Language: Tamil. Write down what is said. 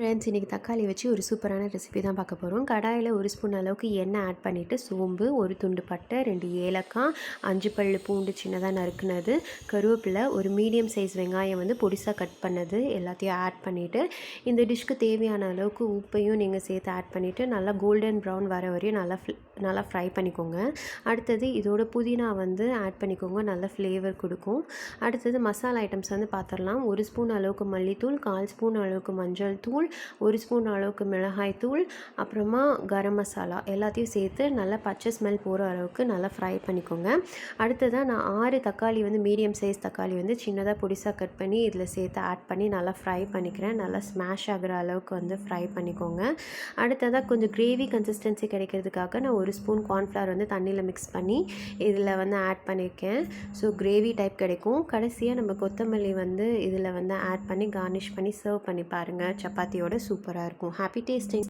ஃப்ரெண்ட்ஸ், இன்றைக்கி தக்காளி வச்சு ஒரு சூப்பரான ரெசிபி தான் பார்க்க போகிறோம். கடாயில் ஒரு ஸ்பூன் அளவுக்கு எண்ணெய் ஆட் பண்ணிவிட்டு சோம்பு, ஒரு துண்டு பட்டை, 2 ஏலக்காய், 5 பல் பூண்டு சின்னதாக நறுக்குனது, கருவேப்பிலை, ஒரு மீடியம் சைஸ் வெங்காயம் வந்து பொடிசாக கட் பண்ணது எல்லாத்தையும் ஆட் பண்ணிவிட்டு இந்த டிஷ்க்கு தேவையான அளவுக்கு உப்பையும் நீங்கள் சேர்த்து ஆட் பண்ணிவிட்டு நல்லா கோல்டன் ப்ரௌன் வர வரையும் நல்லா ஃப்ரை பண்ணிக்கோங்க. அடுத்தது இதோட புதினா வந்து ஆட் பண்ணிக்கோங்க, நல்ல ஃப்ளேவர் கொடுக்கும். அடுத்தது மசாலா ஐட்டம்ஸ் வந்து பார்த்துடலாம். 1 ஸ்பூன் அளவுக்கு மல்லித்தூள், 1/4 ஸ்பூன் அளவுக்கு மஞ்சள் தூள், 1 ஸ்பூன் அளவுக்கு மிளகாய் தூள், அப்புறமா கரம் மசாலா எல்லாத்தையும் சேர்த்து நல்லா பச்சை ஸ்மெல் போகிற அளவுக்கு நல்லா ஃப்ரை பண்ணிக்கோங்க. அடுத்ததாக நான் 6 தக்காளி வந்து மீடியம் சைஸ் தக்காளி வந்து சின்னதாக பொடிசாக கட் பண்ணி இதில் சேர்த்து ஆட் பண்ணி நல்லா ஃப்ரை பண்ணிக்கிறேன். நல்லா ஸ்மாஷ் ஆகிற அளவுக்கு வந்து ஃப்ரை பண்ணிக்கோங்க. அடுத்ததாக கொஞ்சம் கிரேவி கன்சிஸ்டன்சி கிடைக்கிறதுக்காக நான் 1 ஸ்பூன் கார்ன்ஃப்ளவர் வந்து தண்ணியில் மிக்ஸ் பண்ணி இதில் வந்து ஆட் பண்ணியிருக்கேன். ஸோ கிரேவி டைப் கிடைக்கும். கடைசியாக நம்ம கொத்தமல்லி வந்து இதில் வந்து ஆட் பண்ணி கார்னிஷ் பண்ணி சர்வ் பண்ணி பாருங்கள். சப்பாத்தியோட சூப்பராக இருக்கும். Happy tasting.